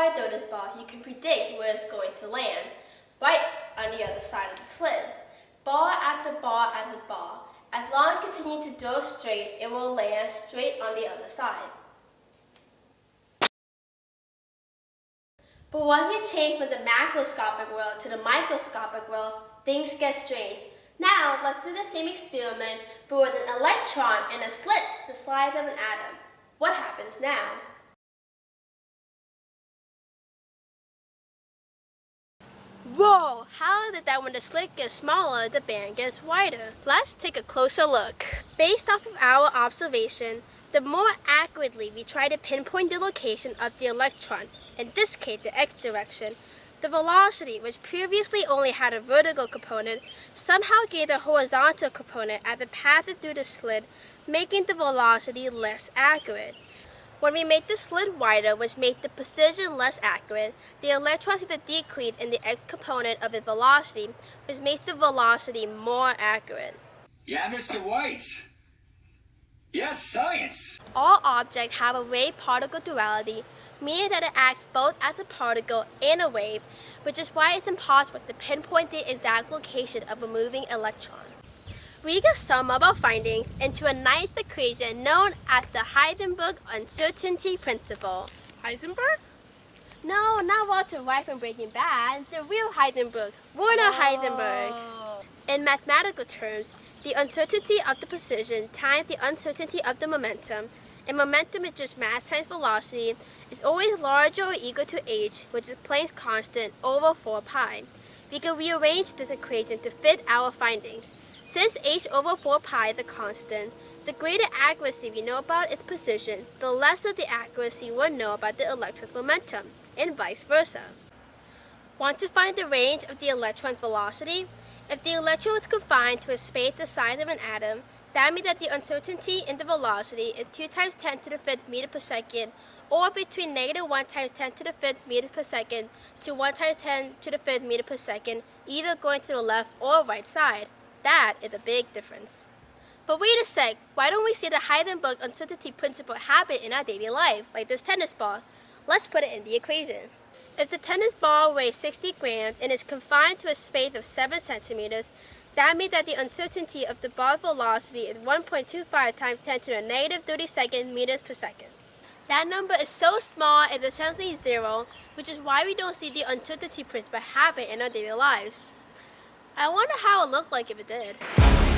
fly through this ball, you can predict where it's going to land, right on the other side of the slit. Ball after ball after ball. As long as you continue to throw straight, it will land straight on the other side. But once you change from the macroscopic world to the microscopic world, things get strange. Now, let's do the same experiment, but with an electron and a slit the size of an atom. What happens now? Whoa! How is it that when the slit gets smaller, the band gets wider? Let's take a closer look. Based off of our observation, the more accurately we try to pinpoint the location of the electron, in this case the x direction, the velocity, which previously only had a vertical component, somehow gained a horizontal component as it passed through the slit, making the velocity less accurate. When we make the slit wider, which makes the precision less accurate, the electron sees a decrease in the x component of its velocity, which makes the velocity more accurate. Yeah, Mr. White. Yes, science. All objects have a wave-particle duality, meaning that it acts both as a particle and a wave, which is why it's impossible to pinpoint the exact location of a moving electron. We can sum up our findings into a nice equation known as the Heisenberg uncertainty principle. Heisenberg? No, not Walter White from Breaking Bad, the real Heisenberg, Werner Heisenberg. In mathematical terms, the uncertainty of the precision times the uncertainty of the momentum, and momentum is just mass times velocity, is always larger or equal to h, which is Planck's constant, over 4 pi. We can rearrange this equation to fit our findings. Since h over 4 pi is a constant, the greater accuracy we know about its position, the lesser the accuracy we'll know about the electron's momentum, and vice versa. Want to find the range of the electron's velocity? If the electron is confined to a space the size of an atom, that means that the uncertainty in the velocity is 2 times 10 to the 5th meter per second, or between negative 1 times 10 to the 5th meter per second to 1 times 10 to the 5th meter per second, either going to the left or right side. That is a big difference. But wait a sec, why don't we see the Heisenberg uncertainty principle happen in our daily life, like this tennis ball? Let's put it in the equation. If the tennis ball weighs 60 grams and is confined to a space of 7 centimeters, that means that the uncertainty of the ball's velocity is 1.25 times 10 to the negative 32nd meters per second. That number is so small it's essentially zero, which is why we don't see the uncertainty principle happen in our daily lives. I wonder how it would look like if it did.